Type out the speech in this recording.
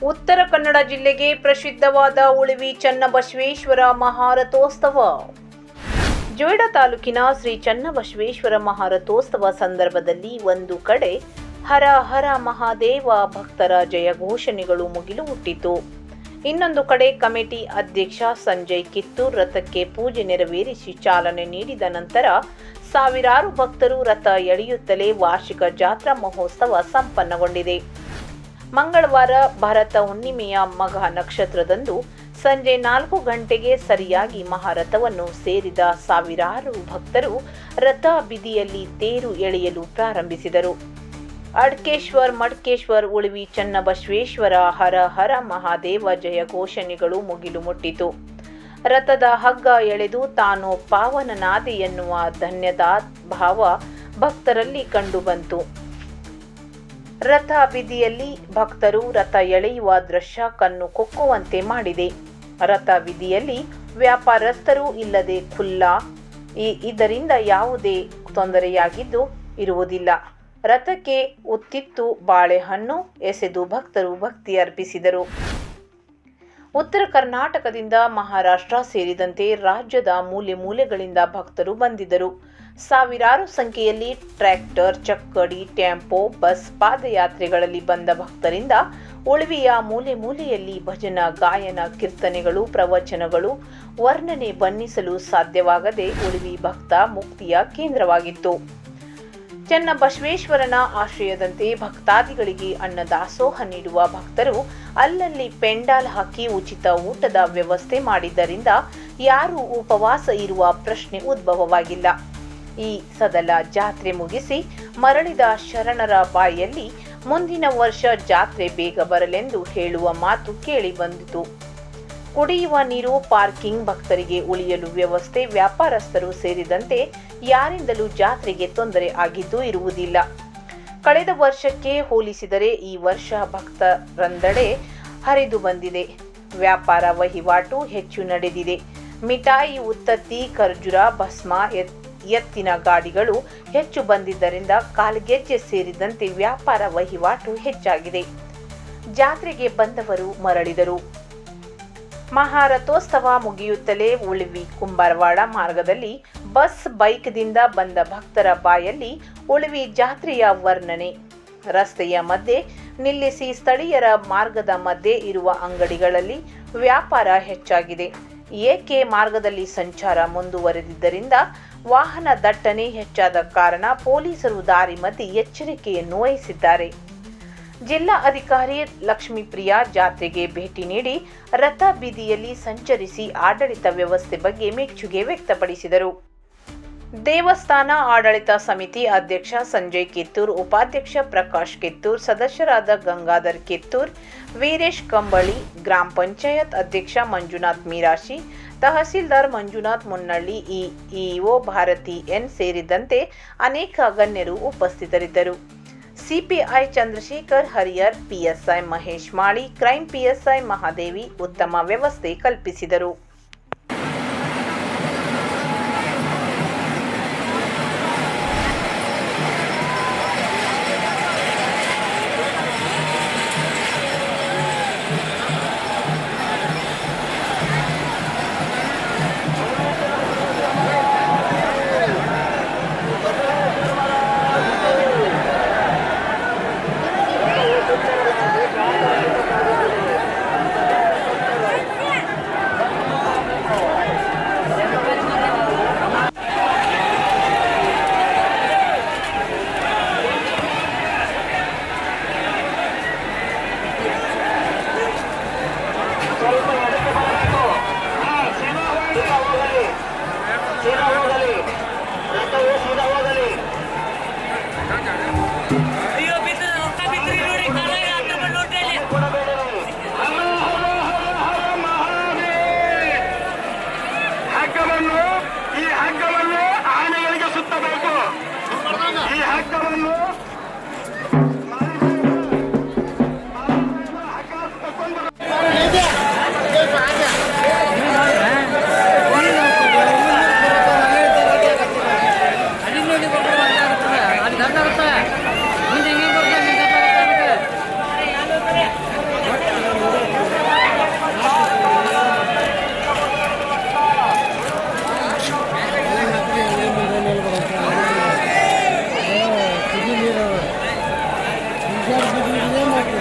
ಉತ್ತರ ಕನ್ನಡ ಜಿಲ್ಲೆಗೆ ಪ್ರಸಿದ್ಧವಾದ ಉಳಿವಿ ಚನ್ನಬಸವೇಶ್ವರ ಮಹಾರಥೋತ್ಸವ. ಜೊಯ್ಡಾ ತಾಲೂಕಿನ ಶ್ರೀ ಚನ್ನಬಸವೇಶ್ವರ ಮಹಾರಥೋತ್ಸವ ಸಂದರ್ಭದಲ್ಲಿ ಒಂದು ಕಡೆ ಹರ ಹರ ಮಹಾದೇವ ಭಕ್ತರ ಜಯಘೋಷಣೆಗಳು ಮುಗಿಲು ಹುಟ್ಟಿತು. ಇನ್ನೊಂದು ಕಡೆ ಕಮಿಟಿ ಅಧ್ಯಕ್ಷ ಸಂಜಯ್ ಕಿತ್ತೂರ್ ರಥಕ್ಕೆ ಪೂಜೆ ನೆರವೇರಿಸಿ ಚಾಲನೆ ನೀಡಿದ ನಂತರ ಸಾವಿರಾರು ಭಕ್ತರು ರಥ ಎಳೆಯುತ್ತಲೇ ವಾರ್ಷಿಕ ಜಾತ್ರಾ ಮಹೋತ್ಸವ ಸಂಪನ್ನಗೊಂಡಿದೆ. ಮಂಗಳವಾರ ಭರತ ಹುಣ್ಣಿಮೆಯ ಮಘ ನಕ್ಷತ್ರದಂದು ಸಂಜೆ 4 ಗಂಟೆಗೆ ಸರಿಯಾಗಿ ಮಹಾರಥವನ್ನು ಸೇರಿದ ಸಾವಿರಾರು ಭಕ್ತರು ರಥ ಬೀದಿಯಲ್ಲಿ ತೇರು ಎಳೆಯಲು ಪ್ರಾರಂಭಿಸಿದರು. ಅಡ್ಕೇಶ್ವರ್ ಮಡ್ಕೇಶ್ವರ್ ಉಳಿವಿ ಚನ್ನಬಸವೇಶ್ವರ ಹರ ಹರ ಮಹಾದೇವ ಜಯ ಘೋಷಣೆಗಳು ಮುಗಿಲು ಮುಟ್ಟಿತು. ರಥದ ಹಗ್ಗ ಎಳೆದು ತಾನು ಪಾವನನಾದೆ ಎನ್ನುವ ಧನ್ಯತಾ ಭಾವ ಭಕ್ತರಲ್ಲಿ ಕಂಡುಬಂತು. ರಥ ಬೀದಿಯಲ್ಲಿ ಭಕ್ತರು ರಥ ಎಳೆಯುವ ದೃಶ್ಯ ಕಣ್ಣು ಕೊಕ್ಕುವಂತೆ ಮಾಡಿದೆ. ರಥ ಬೀದಿಯಲ್ಲಿ ವ್ಯಾಪಾರಸ್ಥರು ಇಲ್ಲದೆ ಖುಲ್ಲಾ, ಇದರಿಂದ ಯಾವುದೇ ತೊಂದರೆಯಾಗಿದ್ದು ಇರುವುದಿಲ್ಲ. ರಥಕ್ಕೆ ಉತ್ತಿತ್ತು ಬಾಳೆಹಣ್ಣು ಎಸೆದು ಭಕ್ತರು ಭಕ್ತಿ ಅರ್ಪಿಸಿದರು. ಉತ್ತರ ಕರ್ನಾಟಕದಿಂದ ಮಹಾರಾಷ್ಟ್ರ ಸೇರಿದಂತೆ ರಾಜ್ಯದ ಮೂಲೆ ಮೂಲೆಗಳಿಂದ ಭಕ್ತರು ಬಂದಿದ್ದರು. ಸಾವಿರಾರು ಸಂಖ್ಯೆಯಲ್ಲಿ ಟ್ರ್ಯಾಕ್ಟರ್, ಚಕ್ಕಡಿ, ಟೆಂಪೋ, ಬಸ್, ಪಾದಯಾತ್ರೆಗಳಲ್ಲಿ ಬಂದ ಭಕ್ತರಿಂದ ಉಳಿವಿಯ ಮೂಲೆ ಮೂಲೆಯಲ್ಲಿ ಭಜನಾ, ಗಾಯನ, ಕೀರ್ತನೆಗಳು, ಪ್ರವಚನಗಳು ವರ್ಣನೆ ಬಣ್ಣಿಸಲು ಸಾಧ್ಯವಾಗದೆ ಉಳಿವಿ ಭಕ್ತ ಮುಕ್ತಿಯ ಕೇಂದ್ರವಾಗಿತ್ತು. ಚನ್ನಬಸವೇಶ್ವರನ ಆಶ್ರಯದಂತೆ ಭಕ್ತಾದಿಗಳಿಗೆ ಅನ್ನದಾಸೋಹ ನೀಡುವ ಭಕ್ತರು ಅಲ್ಲಲ್ಲಿ ಪೆಂಡಾಲ್ ಹಾಕಿ ಉಚಿತ ಊಟದ ವ್ಯವಸ್ಥೆ ಮಾಡಿದ್ದರಿಂದ ಯಾರೂ ಉಪವಾಸ ಇರುವ ಪ್ರಶ್ನೆ ಉದ್ಭವವಾಗಿಲ್ಲ. ಈ ಸದಲ ಜಾತ್ರೆ ಮುಗಿಸಿ ಮರಳಿದ ಶರಣರ ಬಾಯಲ್ಲಿ ಮುಂದಿನ ವರ್ಷ ಜಾತ್ರೆ ಬೇಗ ಬರಲೆಂದು ಹೇಳುವ ಮಾತು ಕೇಳಿ ಬಂದಿತು. ಕುಡಿಯುವ ನೀರು, ಪಾರ್ಕಿಂಗ್, ಭಕ್ತರಿಗೆ ಉಳಿಯಲು ವ್ಯವಸ್ಥೆ, ವ್ಯಾಪಾರಸ್ಥರು ಸೇರಿದಂತೆ ಯಾರಿಂದಲೂ ಜಾತ್ರೆಗೆ ತೊಂದರೆ ಆಗಿದ್ದು ಇರುವುದಿಲ್ಲ. ಕಳೆದ ವರ್ಷಕ್ಕೆ ಹೋಲಿಸಿದರೆ ಈ ವರ್ಷ ಭಕ್ತರಂದಡೆ ಹರಿದು ಬಂದಿದೆ. ವ್ಯಾಪಾರ ವಹಿವಾಟು ಹೆಚ್ಚು ನಡೆದಿದೆ. ಮಿಠಾಯಿ, ಉತ್ತತ್ತಿ, ಖರ್ಜೂರ, ಭಸ್ಮ, ಎತ್ತಿನ ಗಾಡಿಗಳು ಹೆಚ್ಚು ಬಂದಿದ್ದರಿಂದ ಕಾಲ್ಗೆಜ್ಜೆ ಸೇರಿದಂತೆ ವ್ಯಾಪಾರ ವಹಿವಾಟು ಹೆಚ್ಚಾಗಿದೆ. ಜಾತ್ರೆಗೆ ಬಂದವರು ಮರಳಿದರು. ಮಹಾರಥೋತ್ಸವ ಮುಗಿಯುತ್ತಲೇ ಉಳಿವಿ ಕುಂಬಾರವಾಡ ಮಾರ್ಗದಲ್ಲಿ ಬಸ್, ಬೈಕ್ದಿಂದ ಬಂದ ಭಕ್ತರ ಬಾಯಲ್ಲಿ ಉಳಿವಿ ಜಾತ್ರೆಯ ವರ್ಣನೆ. ರಸ್ತೆಯ ಮಧ್ಯೆ ನಿಲ್ಲಿಸಿ ಸ್ಥಳೀಯರ ಮಾರ್ಗದ ಮಧ್ಯೆ ಇರುವ ಅಂಗಡಿಗಳಲ್ಲಿ ವ್ಯಾಪಾರ ಹೆಚ್ಚಾಗಿದೆ. ಏಕೆ ಮಾರ್ಗದಲ್ಲಿ ಸಂಚಾರ ಮುಂದುವರೆದಿದ್ದರಿಂದ ವಾಹನ ದಟ್ಟಣೆ ಹೆಚ್ಚಾದ ಕಾರಣ ಪೊಲೀಸರು ದಾರಿ ಮಧ್ಯೆ ಎಚ್ಚರಿಕೆಯನ್ನು ವಹಿಸಿದ್ದಾರೆ. ಜಿಲ್ಲಾ ಅಧಿಕಾರಿ ಲಕ್ಷ್ಮೀಪ್ರಿಯಾ ಜಾತ್ರೆಗೆ ಭೇಟಿ ನೀಡಿ ರಥ ಬೀದಿಯಲ್ಲಿ ಸಂಚರಿಸಿ ಆಡಳಿತ ವ್ಯವಸ್ಥೆ ಬಗ್ಗೆ ಮೆಚ್ಚುಗೆ ವ್ಯಕ್ತಪಡಿಸಿದರು. ದೇವಸ್ಥಾನ ಆಡಳಿತ ಸಮಿತಿ ಅಧ್ಯಕ್ಷ ಸಂಜಯ್ ಕಿತ್ತೂರ್, ಉಪಾಧ್ಯಕ್ಷ ಪ್ರಕಾಶ್ ಕಿತ್ತೂರ್, ಸದಸ್ಯರಾದ ಗಂಗಾಧರ್ ಕಿತ್ತೂರ್, ವೀರೇಶ್ ಕಂಬಳಿ, ಗ್ರಾಮ ಪಂಚಾಯತ್ ಅಧ್ಯಕ್ಷ ಮಂಜುನಾಥ್ ಮೀರಾಶಿ, ತಹಸೀಲ್ದಾರ್ ಮಂಜುನಾಥ್ ಮುನ್ನಳ್ಳಿ, ಇಒ ಭಾರತಿ ಎನ್ ಸೇರಿದಂತೆ ಅನೇಕ ಗಣ್ಯರು ಉಪಸ್ಥಿತರಿದ್ದರು. CPI Chandrashekhar Hariyar, PSI Mahesh Mali, crime PSI Mahadevi ಉತ್ತಮ ವ್ಯವಸ್ಥೆ ಕಲ್ಪಿಸಿದರು. ಇದೇ ಮಾಡ್ರಿ